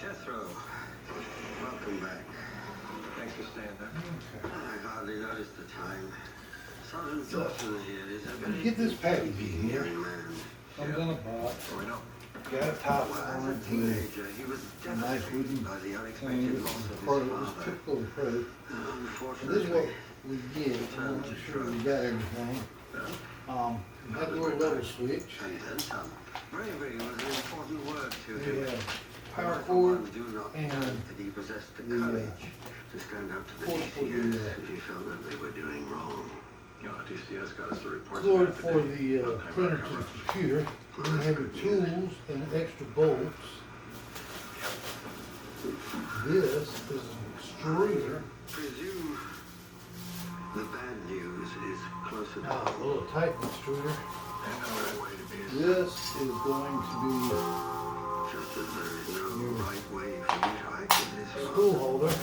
Jethro, welcome back. Thanks for staying there. I hardly noticed the time. Sergeant Dawson here is a very Get this package in here. man. Comes in a box. Oh, I know. Got a top Well, as on a it. teenager, he was A nice devastated wooden by the thing. unexpected It's loss of his father. typical approach. And this is Unfortunately, what we get. I want to make sure we got everything. We had a little level switch. and then some. Bravery was an important word to We him. had power But cord one do not and doubt that he possessed the the, courage to stand up to the cord for DCS the, if he felt that they were doing wrong. DCS got us the reports. cord for the printer to the computer. Then we have the tools and extra bolts. This is an extruder. Presume the bad news is closer to A home. little type extruder. And no right way to be. This is going to be Just as there is no right way for you to act in this a world. tool holder.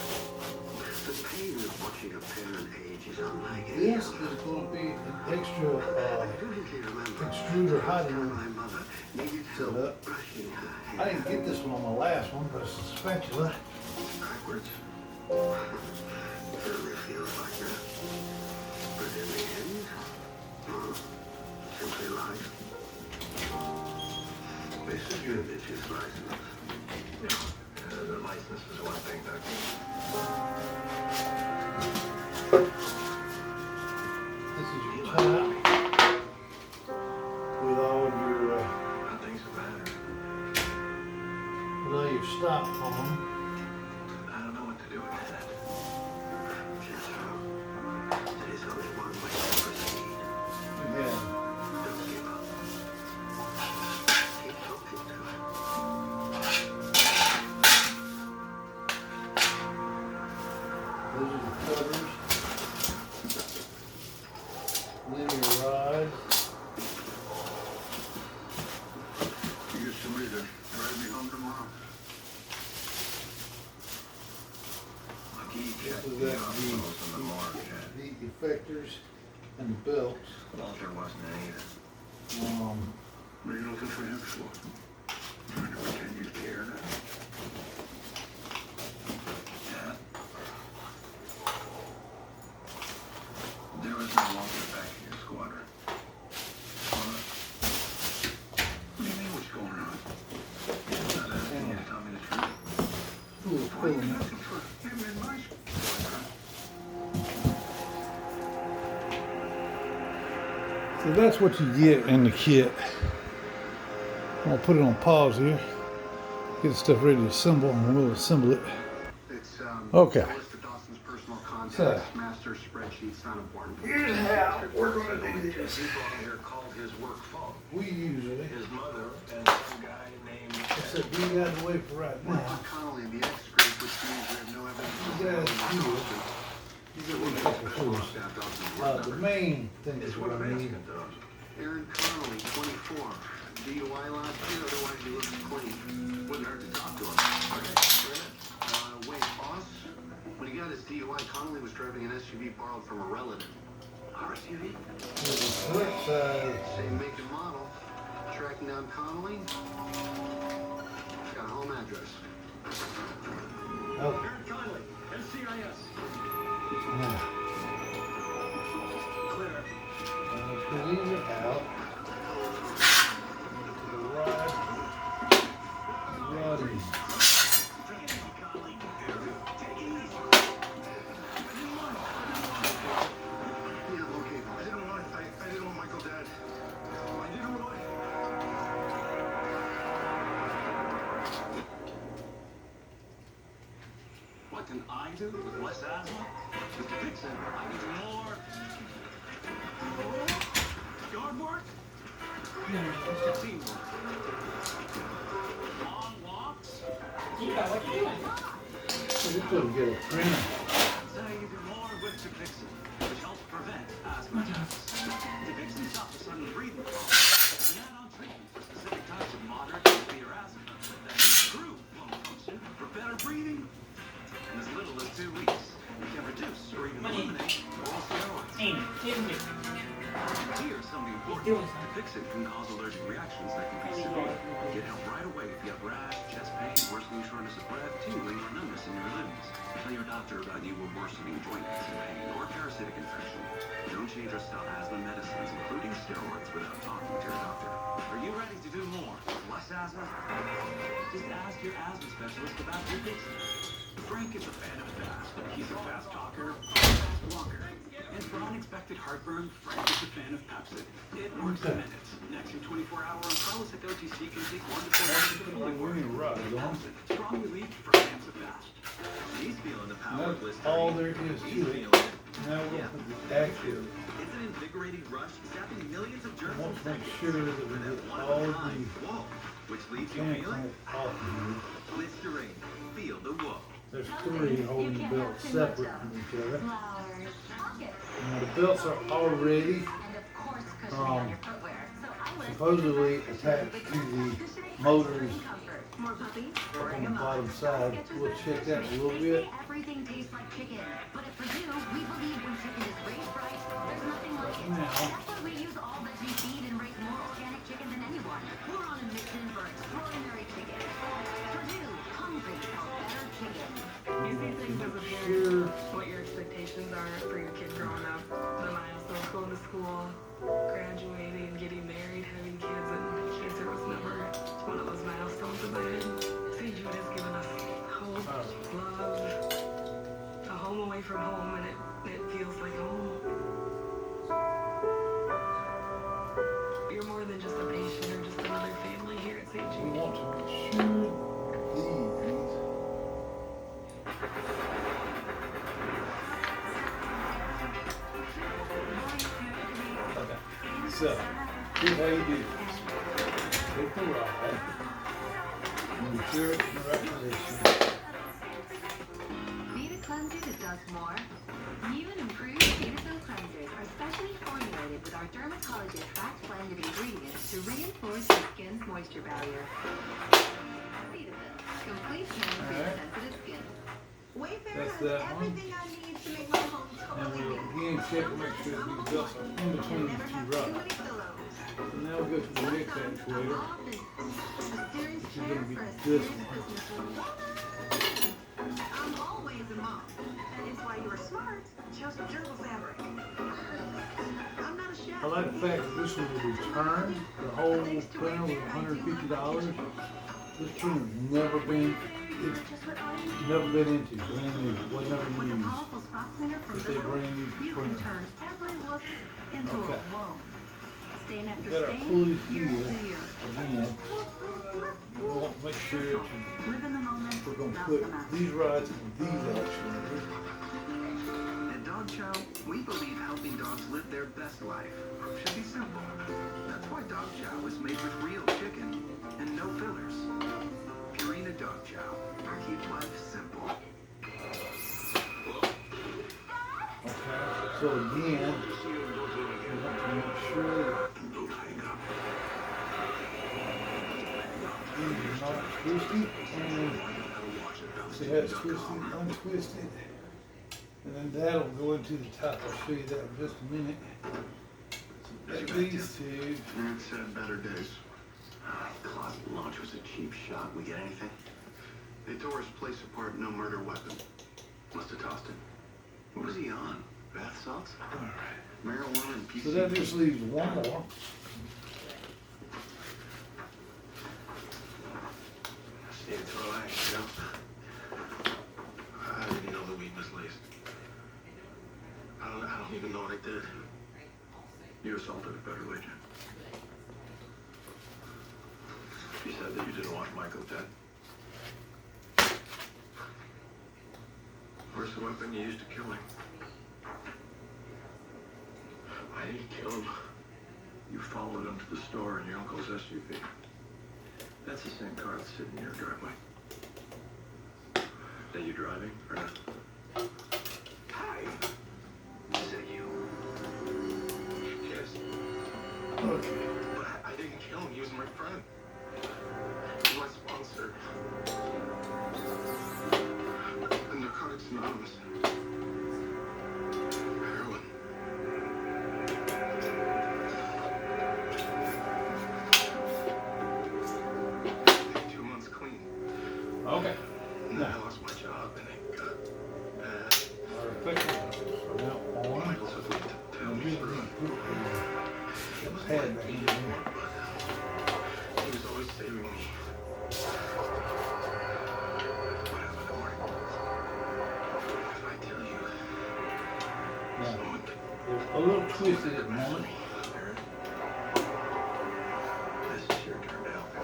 The pain of watching a parent age is unlike any This other. is going to be an extra I vividly remember extruder hiding how room my mother needed set help up. brushing her I hair didn't get this one on my last one, but it's a spatula. backwards. Certainly feels like that. But in the end, simply life. This is your bitch's license. The license is one thing, Doug. This is your top with all of your Nothing's the matter. stop on. I don't know what to do with that. Jethro, there is only one way to proceed. Yeah. Don't give up. Keep talking to him. Those are the covers. Linear rod. You get somebody to drive me home tomorrow? This is the effectors and the belts. Walter wasn't either. What are you looking for him for? Trying to pretend you care now? Yeah. There was no Walter back in your squadron. What? What do you mean, what's going on? I'm not asking you to tell me the truth. Ooh, Why are you cool. looking for him in my squadron? So that's what you get in the kit. I'm gonna put it on pause here. Get the stuff ready to assemble, and we'll assemble it. It's Okay. a list of Dawson's personal contacts, So, master spreadsheets, not important. here's how we're gonna do this. People out here called his work phone. We usually, His mother and some guy named except you got to wait for right now. Walter Connolly, the X-group, which means we have no evidence of You guys his do. involvement. You get one couple tools. The main thing It's is what what I'm I need. asking, Dawes. Aaron Connolly, 24. DUI last year, otherwise he looks clean. Wouldn't hurt to talk to him. Okay, wait, boss? When he got his DUI, Connolly was driving an SUV borrowed from a relative. RSUV? Here's the flip side. Same make and model. Tracking down Connolly. Got a home address. Okay. Aaron Conley, NCIS. Now, Clear. put these out. To the rod. Rod in. Yeah, okay. I didn't want Michael dead. I didn't want. What can I do with less asthma? Mr. Dixon, I need more. Yard work? Mr. Teamwork. Long walks? So we couldn't get a printer. Say you do more with Dixon, which helps prevent asthma attacks. Dixon stops a sudden breathing problem. It's an add-on treatment for specific types of moderate to severe asthma that improve lung function for better breathing in as little as 2 weeks. can reduce or even eliminate oral steroids. Here's something important. To fix it can cause allergic reactions that can be severe. Get help right away if you have rash, chest pain, worsening shortness of breath, tingling, or numbness in your limbs. Tell your doctor about you with worsening joint pain or parasitic infection. Don't change or stop asthma medicines, including steroids, without talking to your doctor. Are you ready to do more? Less asthma? Just ask your asthma specialist about your fixing. Frank is a fan of fast. He's a fast talker, fast walker. And for unexpected heartburn, Frank is a fan of Pepsid. It works in minutes. Next, your 24-hour Prilosec OTC can take 1 to 4 days to fully work. Pepsid, strong relief for fans of fast. He's feeling the power of Listerine. All there is He's to it. feeling it. Now we're going to put the active. It's an invigorating rush, zapping millions of I germs want in to make seconds. sure that we For that get one all of a kind the whoa, which leaves you mechanical feeling off of here. Listerine. Feel the whoa. There's 3 holding the belts separate from each other. Now the belts are already supposedly attached to the motors on the bottom side. We'll check that a little bit. Everything tastes like chicken, but at Purdue, we believe when chicken is raised right, there's nothing like it. That's why we use all veggie feed and raise more organic chicken than anyone. We're on a mission for extraordinary chicken. Purdue, hungry for better chicken. You see things as a parent, what your expectations are for your kid growing up, the milestones, going to school, graduating, getting married, having kids, and cancer was never one of those milestones in my head. St. Jude has given us hope, love, a home away from home, and it feels like home. You're more than just a patient or just another family here at St. We Jude. want to make sure these. Okay, so here's how you do this. Take the rod, and make sure it's in the right position. Vita Cleanser that does more. New and improved Cetaphil cleansers are specially formulated with our dermatologist backed blend of ingredients to reinforce your skin's moisture barrier. Cetaphil, complete care for your sensitive skin. Wayfair That's has that one. everything I need to make my home And totally we'll me. again check to make sure these belts are in between the Never 2 have too rods. many pillows. And now we'll go to the next actuator. A serious Which is chair going to be for a this serious one. businesswoman. I'm always a mom. That is why you are smart. Chose durable fabric. I'm not a chef. I like the fact that this one will return. The whole printer was $150. This printer's never been into, brand new, was never With a used. powerful spot cleaner from It's a Vivo, brand new you can printer. turn every look into Okay. a whoa. Stain after Got our stain, pulleys year here. after year. Again, we want to make sure that Live in the moment, we're going to not put the mask. these rods in these actuators. At Dog Chow, we believe helping dogs live their best life should be simple. That's why Dog Chow is made with real chicken and no fillers. Purina Dog Chow. Keep life simple. Okay, so again, we want to make sure that these are not twisty, and see how it's twisted, untwisted. And then that'll go into the top. I'll show you that in just a minute. So got these 2. Parents said better days. Closet launch was a cheap shot. We get anything? They tore his place apart, no murder weapon. Must have tossed it. What was he on? Bath salts? All right. Marijuana and PC. So that just leaves one more. Stay to relax, Joe. I didn't know the weed was laced. I don't even know what I did. You assaulted a federal agent. You said that you didn't want Michael dead. Where's the weapon you used to kill him? I didn't kill him. You followed him to the store in your uncle's SUV. That's the same car that's sitting in your driveway. That you driving or not? Hi. Is that you? Yes. Okay. But I didn't kill him. He was my friend. He was my sponsor. The Narcotics Anonymous. And then I lost my job, and it got bad. Our effective from now on. Michael took me to tell And me we through it. It was had like back me in before, but he was always saving me. What happened to Mark? If I tell you, Now, someone could they're a little twisted at the moment, Aaron, this is your turn to help him.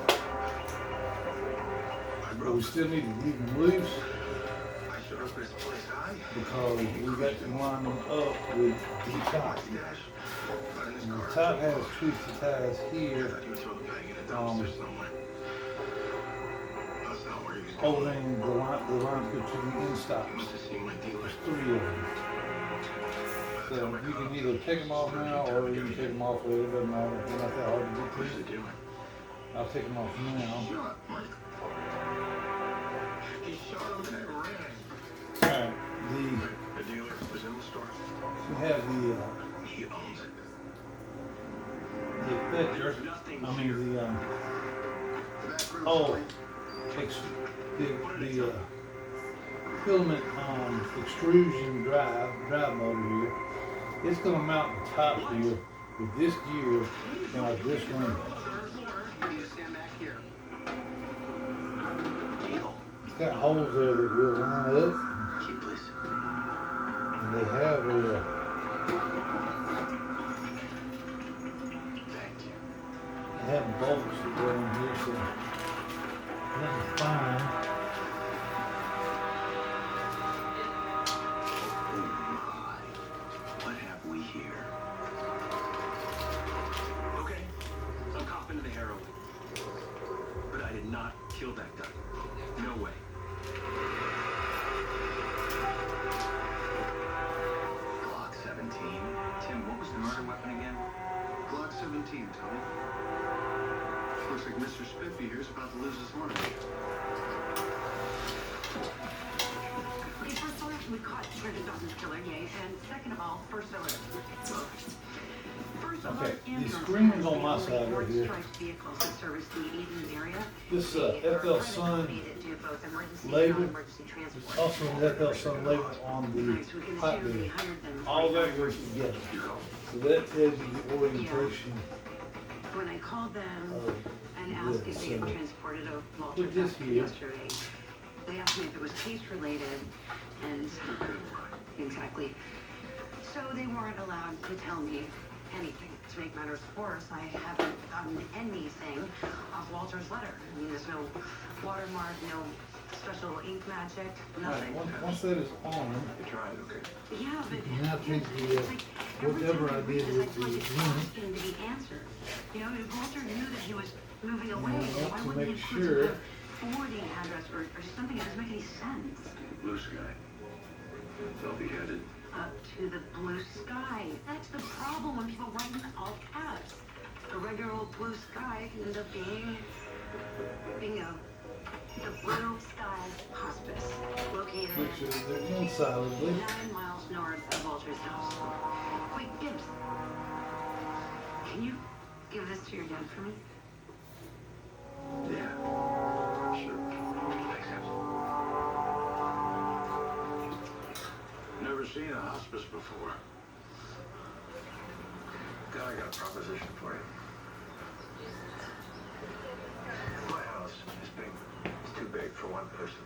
I but broke. we still need to leave them loose I showed up at his place high. because we got to line them up with the top. Stash. Right in his And the car. top has twisted ties I here, thought you would throw the bag in a dumpster somewhere. That's not where he was going. holding the lines go to the end You stops. must have seen my dealer. There's 3 of them. So you can either take them off now or you can take them off later, it doesn't matter. They're not that hard to get What's he to. doing? I'll take them off now. Shot, Mike. He shot him and it ran. Alright, The dealer was in the store. we have He owns it. the effector, The back room. oh, the filament extrusion drive motor here. It's gonna mount the top here with this gear and like this ring. You need to stand back here. Deal. It's got holes there that will line up, Keep please. and they have a Thank you. they have bolts that go in here, so nothing's fine. Oh my. What have we here? Okay, I'm copping to the heroin. But I did not kill that guy. No way. Glock 17. Tim, what was the murder weapon again? Glock 17, Tony. Looks like Mr. Spiffy here's about to lose his money. Okay, first alert, we caught Bridget Dawson's killer, yay. And second of all, first alert. First Okay, alert, the ambulance screen's has on my been side right here. striped vehicles that service the Eden area. This They are FLSun credit to both emergency and label. non-emergency transport. Also, the FLSun label on the Nice, we can hot assume we bed. hired them. All that goes together. So that tells you the orientation When I called them of and asked if they had this. transported a Walter Put this back here. yesterday, they asked me if it was case related, and exactly. So they weren't allowed to tell me anything. To make matters worse, I haven't gotten anything off Walter's letter. I mean, there's no watermark, no special ink magic, nothing. Once that is on, You tried, okay. Yeah, but you now take the, it's like every whatever time I read did this, with feel like the it's unit. asking to be answered. You know, if Walter knew that he was moving away, I want why to wouldn't he make include sure. the forwarding address or something? It doesn't make any sense. Blue sky. They'll be headed. Up to the blue sky. That's the problem when people write in all caps. A regular old blue sky can end up being bingo. The Blue Sky Hospice, located make sure that they're insolidly. 9 miles north of Walter's house. Wait, Gibbs. Can you give this to your dad for me? Yeah. Sure. Thanks, Gibbs. Never seen a hospice before. God, I got a proposition for you. My house is big. It's too big for one person.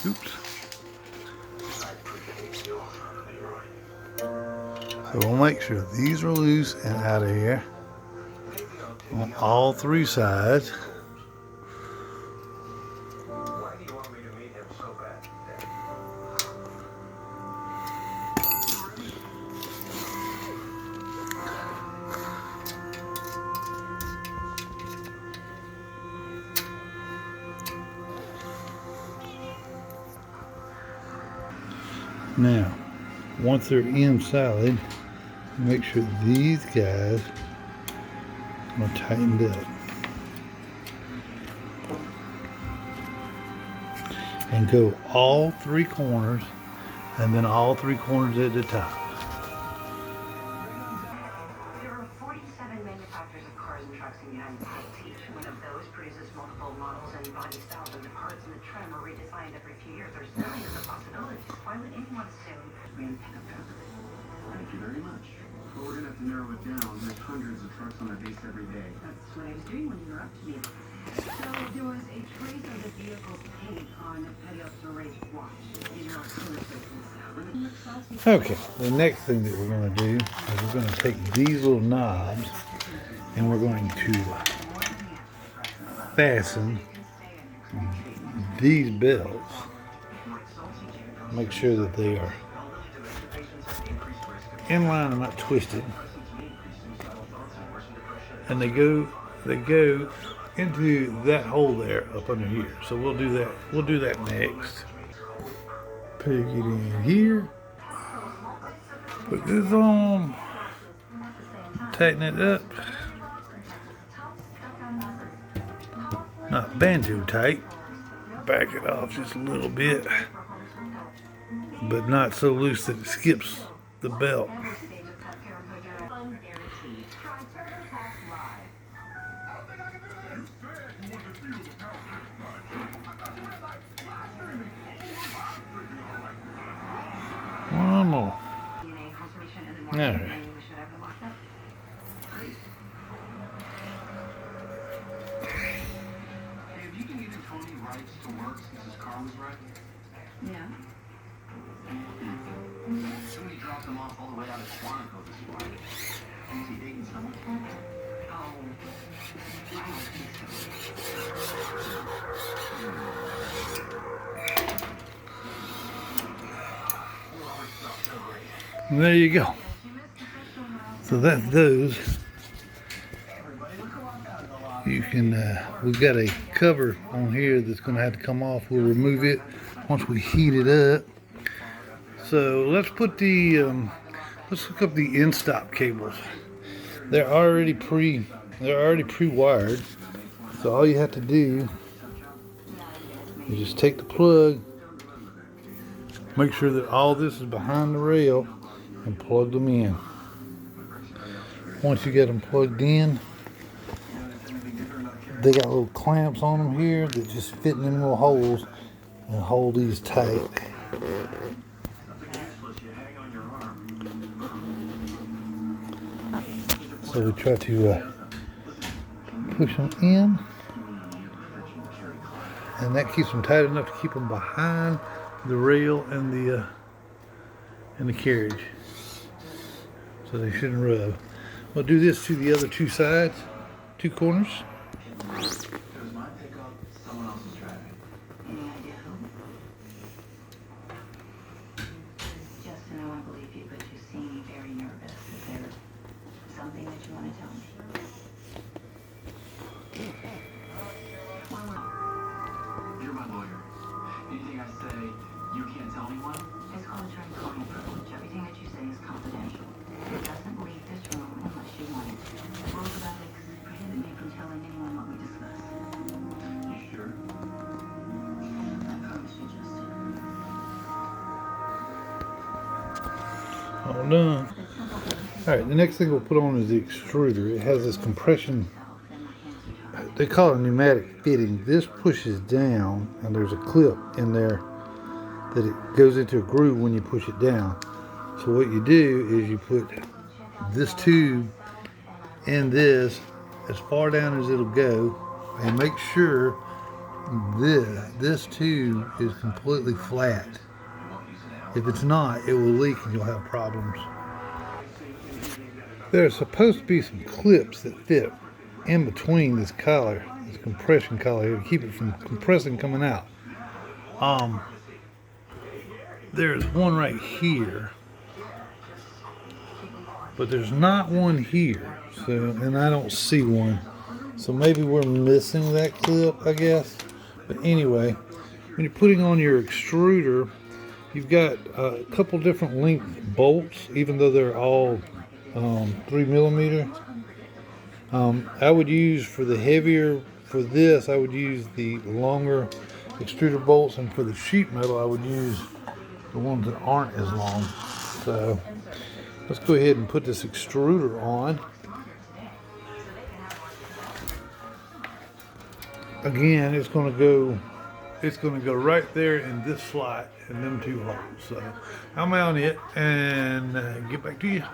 Oops. I appreciate your offer, Leroy. So we'll make sure these are loose and out of here on all 3 sides. Why do you want me to meet him so bad today? Now, once they're inside, make sure these guys are tightened up. And go all 3 corners, and then all 3 corners at the top. There are 47 manufacturers of cars and trucks in the United States. Each one of those produces multiple models and body body's thousands of parts and the trim are redesigned every few years. There's millions of possibilities. Why would anyone assume we had a pickup truck? Thank you very much. Well, we're gonna have to narrow it down. There's hundreds of trucks on our base every day. That's what I was doing when you interrupted me. So there was a trace of the vehicle's paint on Petty Ray's watch in your Okay, the next thing that we're going to do is we're going to take these little knobs and we're going to fasten these belts. Make sure that they are in line and not twisted. And they go into that hole there up under here. So we'll do that. We'll do that next. Put it in here. Put this on. Tighten it up. Not banjo tight. Back it off just a little bit. But not so loose that it skips the belt. One more. All right. Hey, if you can get Tony rights to work since his car was wrecked, Yeah. somebody dropped him off all the way out of Quantico this morning. Is he dating someone? Oh. I don't think There you go. So that's those. You can, we've got a cover on here that's going to have to come off. We'll remove it once we heat it up. So let's put the, let's hook up the end stop cables. They're already pre-wired. So all you have to do is just take the plug, make sure that all this is behind the rail, and plug them in. Once you get them plugged in, they got little clamps on them here that just fit in them little holes and hold these tight. So we try to push them in, and that keeps them tight enough to keep them behind the rail and the carriage, so they shouldn't rub. We'll do this to the other two sides, two corners. Does my pickup someone else's driving? Any idea who? Justin, I want to believe you, but you seem very nervous. Is there something that you want to tell me? You're my lawyer. Anything I say, you can't tell anyone? It's called attorney-client privilege. Everything that you say is confidential. It doesn't leave this room unless you want it. Rules of ethics prohibit me from telling anyone what we discuss. You sure? I promise you, Justin. All done. Alright, the next thing we'll put on is the extruder. It has this compression, they call it a pneumatic fitting. This pushes down, and there's a clip in there that it goes into a groove when you push it down. So what you do is you put this tube in this as far down as it'll go, and make sure this tube is completely flat. If it's not, it will leak and you'll have problems. There's supposed to be some clips that fit in between this collar, this compression collar here, to keep it from compressing coming out. There's one right here, but there's not one here. So, and I don't see one. So maybe we're missing that clip, I guess. But anyway, when you're putting on your extruder, you've got a couple different length bolts, even though they're all 3mm. I would use, for the heavier, for this, I would use the longer extruder bolts, and for the sheet metal, I would use the ones that aren't as long. So let's go ahead and put this extruder on. again, it's gonna go right there in this slot in them two holes. So I'll mount it and get back to you.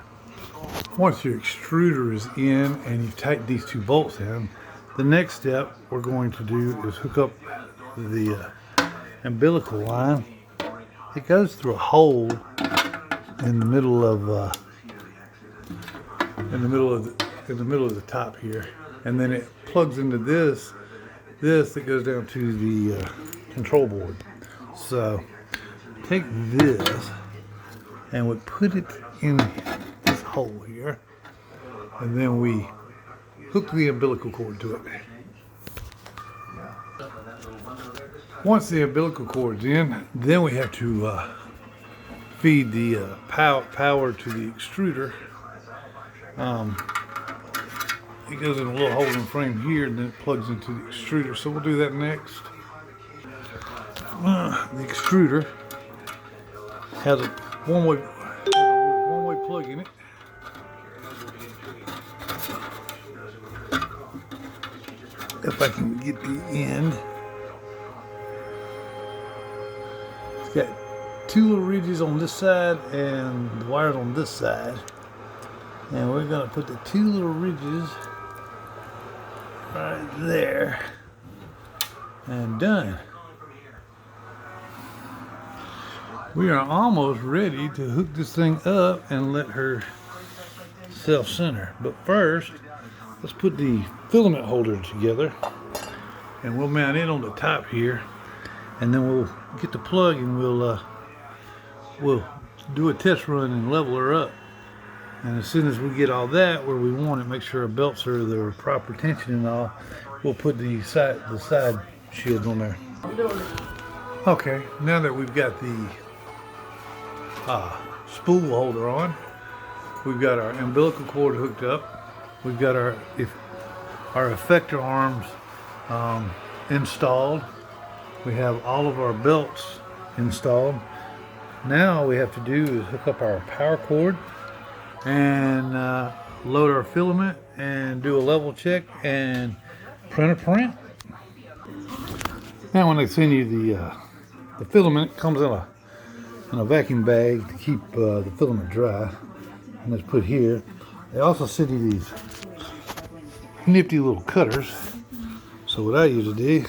Once your extruder is in and you've tightened these two bolts in, the next step we're going to do is hook up the umbilical line. It goes through a hole in the middle of the top here, and then it plugs into this that goes down to the control board. So take this and we put it in this hole here, and then we hook the umbilical cord to it. Once the umbilical cord's in, then we have to feed the power to the extruder. It goes in a little hole in the frame here, and then it plugs into the extruder. So we'll do that next. The extruder has a one-way plug in it. If I can get the end. It's got two little ridges on this side and the wires on this side. And we're going to put the two little ridges right there. And done. We are almost ready to hook this thing up and let her self-center. But first, let's put the filament holder together, and we'll mount it on the top here, and then we'll get the plug and we'll do a test run and level her up. And as soon as we get all that where we want it, make sure our belts are the proper tension and all, we'll put the side shields on there. Okay, now that we've got the spool holder on, we've got our umbilical cord hooked up, we've got our effector arms installed, we have all of our belts installed. Now all we have to do is hook up our power cord and load our filament and do a level check and print a print. Now when they send you the filament, it comes in a vacuum bag to keep the filament dry, and it's put here. They also send you these nifty little cutters. So what I usually do,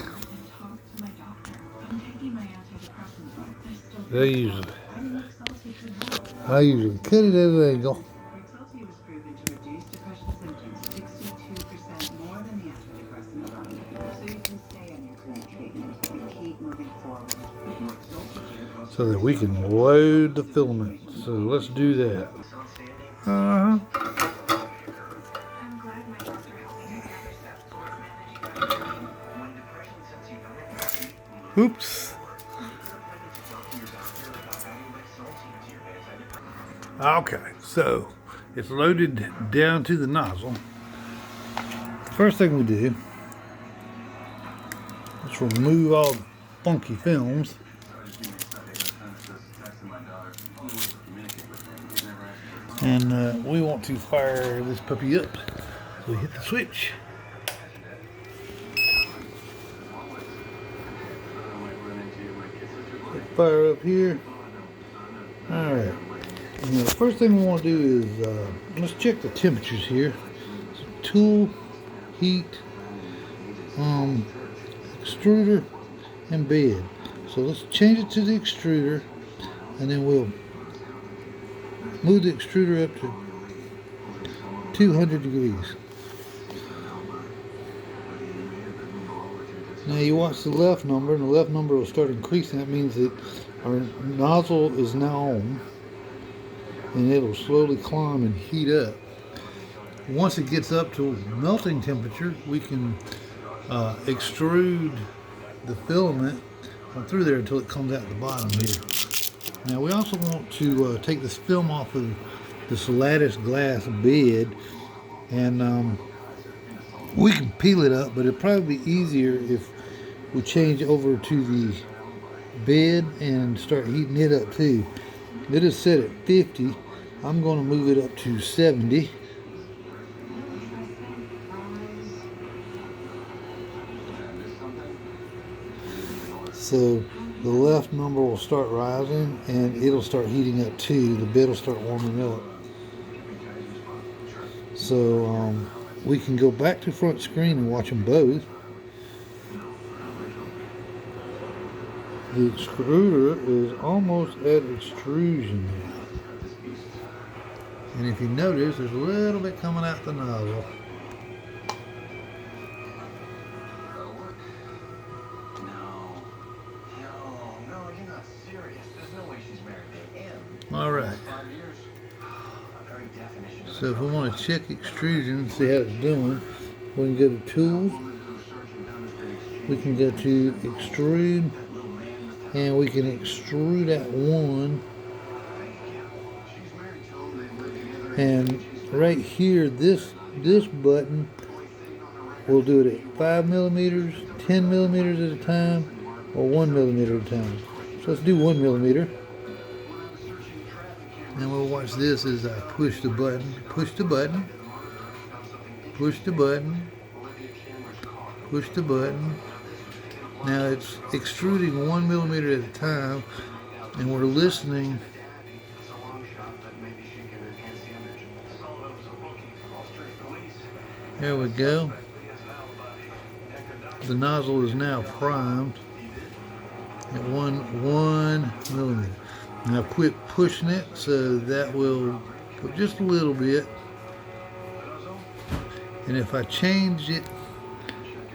I usually cut it at an angle. So that we can load the filament. So let's do that. Oops. Okay, so it's loaded down to the nozzle. First thing we do is remove all the funky films. And we want to fire this puppy up. So we hit the switch. Fire up here. Alright. Now the first thing we want to do is let's check the temperatures here. So tool, heat, extruder, and bed. So let's change it to the extruder, and then we'll move the extruder up to 200 degrees. Now you watch the left number, and the left number will start increasing. That means that our nozzle is now on, and it'll slowly climb and heat up. Once it gets up to melting temperature, we can extrude the filament through there until it comes out the bottom here. Now we also want to take this film off of this lattice glass bed, and we can peel it up, but it'd probably be easier if we change over to the bed and start heating it up too. It is set at 50. I'm going to move it up to 70. So the left number will start rising and it'll start heating up too. The bed will start warming up. So we can go back to front screen and watch them both. The extruder is almost at extrusion now. And if you notice, there's a little bit coming out the nozzle. No, you're not serious. There's no way she's married to him. All right. 5 years. A very definition of So if we want to check extrusion, see how it's doing, we can go to Tools. We can go to Extrude, and we can extrude at 1. And right here, this button will do it at 5 millimeters, 10 millimeters at a time, or 1 millimeter at a time. So let's do 1 millimeter. And we'll watch this as I push the button, push the button, push the button, push the button. Now it's extruding 1 millimeter at a time, and we're listening. There we go. The nozzle is now primed at 1 millimeter. Now quit pushing it, so that will put just a little bit. And if I change it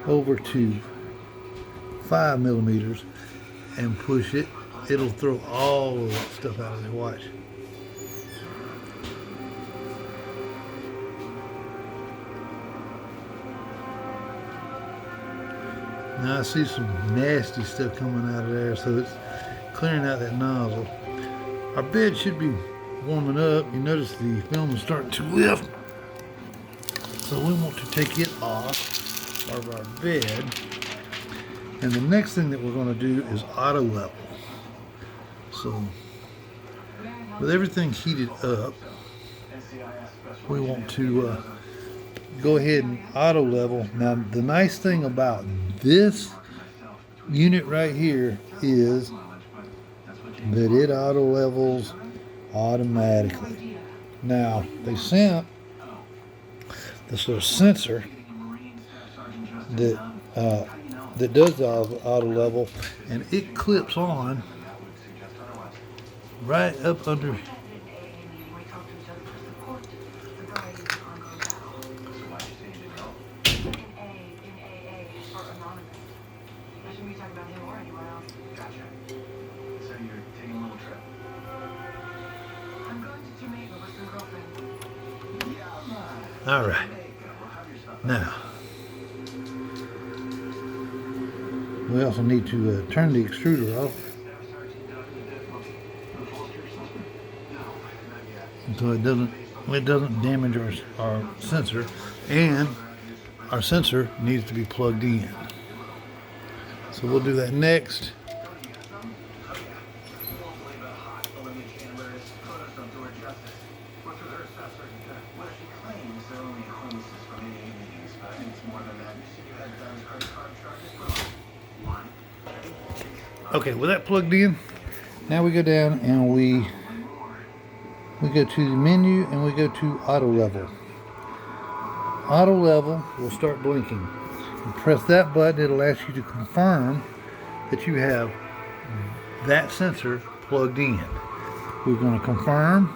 over to 5 millimeters and push it, it'll throw all of that stuff out of there. Watch. Now I see some nasty stuff coming out of there, so it's clearing out that nozzle. Our bed should be warming up. You notice the film is starting to lift. So we want to take it off of our bed. And the next thing that we're going to do is auto level. So with everything heated up, we want to go ahead and auto level. Now the nice thing about this unit right here is that it auto levels automatically. Now they sent this little sensor that does the auto level, and it clips on right up under. All right. Now, we also need to turn the extruder off so it doesn't damage our sensor, and our sensor needs to be plugged in. So we'll do that next. Okay, with that plugged in, now we go down and we go to the menu and we go to auto level. Auto level will start blinking. You press that button, it'll ask you to confirm that you have that sensor plugged in. We're going to confirm.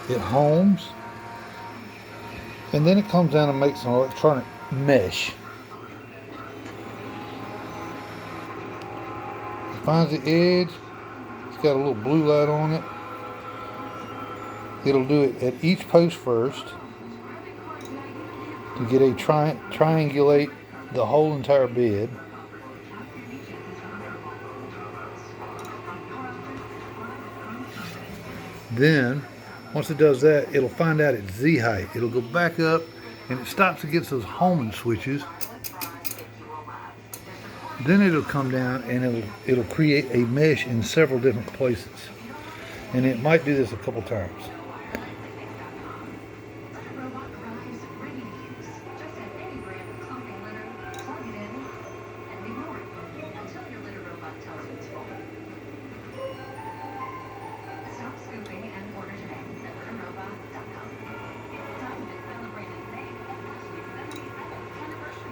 It homes, and then it comes down and makes an electronic mesh. It finds the edge. It's got a little blue light on it. It'll do it at each post first to get a triangulate the whole entire bed. Then once it does that, it'll find out its Z height. It'll go back up, and it stops against those homing switches. Then it'll come down and it'll create a mesh in several different places. And it might do this a couple times.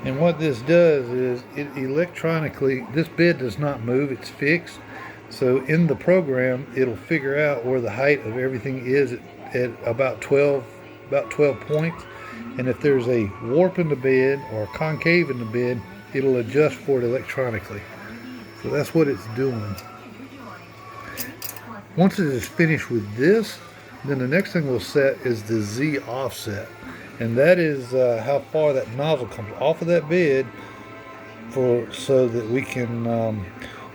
And what this does is it electronically, this bed does not move, it's fixed. So in the program, it'll figure out where the height of everything is at about 12 points. And if there's a warp in the bed or a concave in the bed, it'll adjust for it electronically. So that's what it's doing. Once it is finished with this, then the next thing we'll set is the Z offset. And that is how far that nozzle comes off of that bed so that we can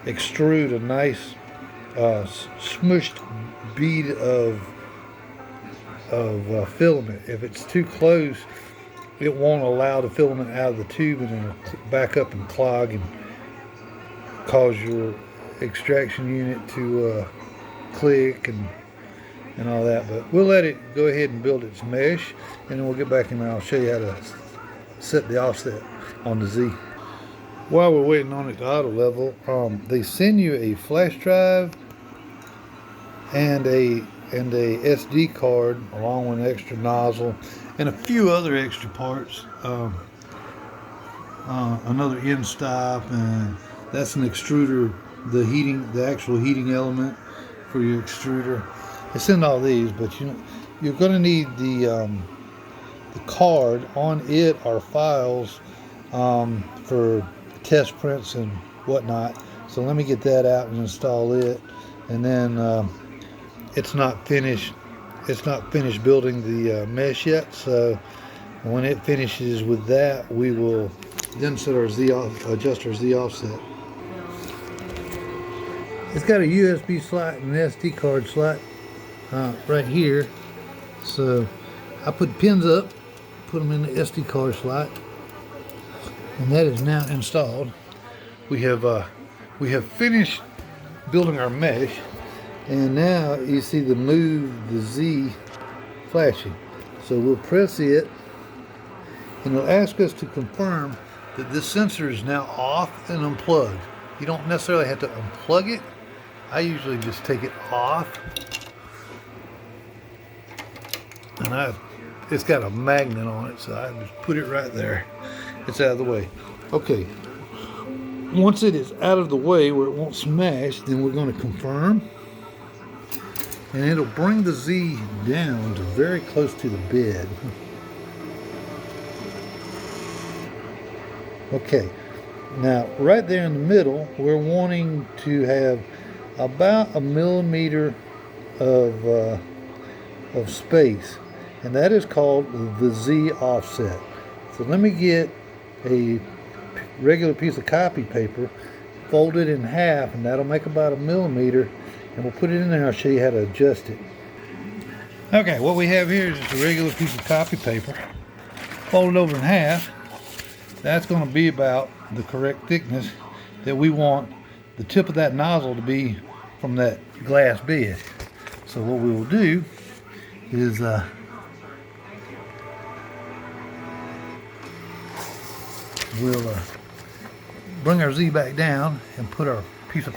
extrude a nice smushed bead of filament. If it's too close, it won't allow the filament out of the tube, and it'll back up and clog and cause your extraction unit to click and all that. But we'll let it go ahead and build its mesh, and then we'll get back and I'll show you how to set the offset on the Z. While we're waiting on it to auto level, they send you a flash drive and a SD card along with an extra nozzle and a few other extra parts. Another end stop, and that's an extruder, the actual heating element for your extruder. They send all these, but you're going to need the card. On it are files for test prints and whatnot. So let me get that out and install it. And then it's not finished building the mesh yet. So when it finishes with that, we will then set our adjust our Z offset. It's got a USB slot and an SD card slot right here. So I put pins up, put them in the SD card slot, and that is now installed. We have finished building our mesh, and now you see the Z flashing. So we'll press it, and it'll ask us to confirm that this sensor is now off and unplugged. You don't necessarily have to unplug it. I usually just take it off, and it's got a magnet on it, so I just put it right there. It's out of the way. Okay, once it is out of the way where it won't smash, then we're going to confirm, and it'll bring the Z down to very close to the bed. Okay, now right there in the middle, we're wanting to have about 1 millimeter of space, and that is called the Z offset. So let me get a regular piece of copy paper, fold it in half, and that'll make about 1 millimeter, and we'll put it in there and I'll show you how to adjust it. Okay, what we have here is just a regular piece of copy paper, fold it over in half. That's going to be about the correct thickness that we want the tip of that nozzle to be from that glass bed. So what we will do is we'll bring our Z back down and put our piece of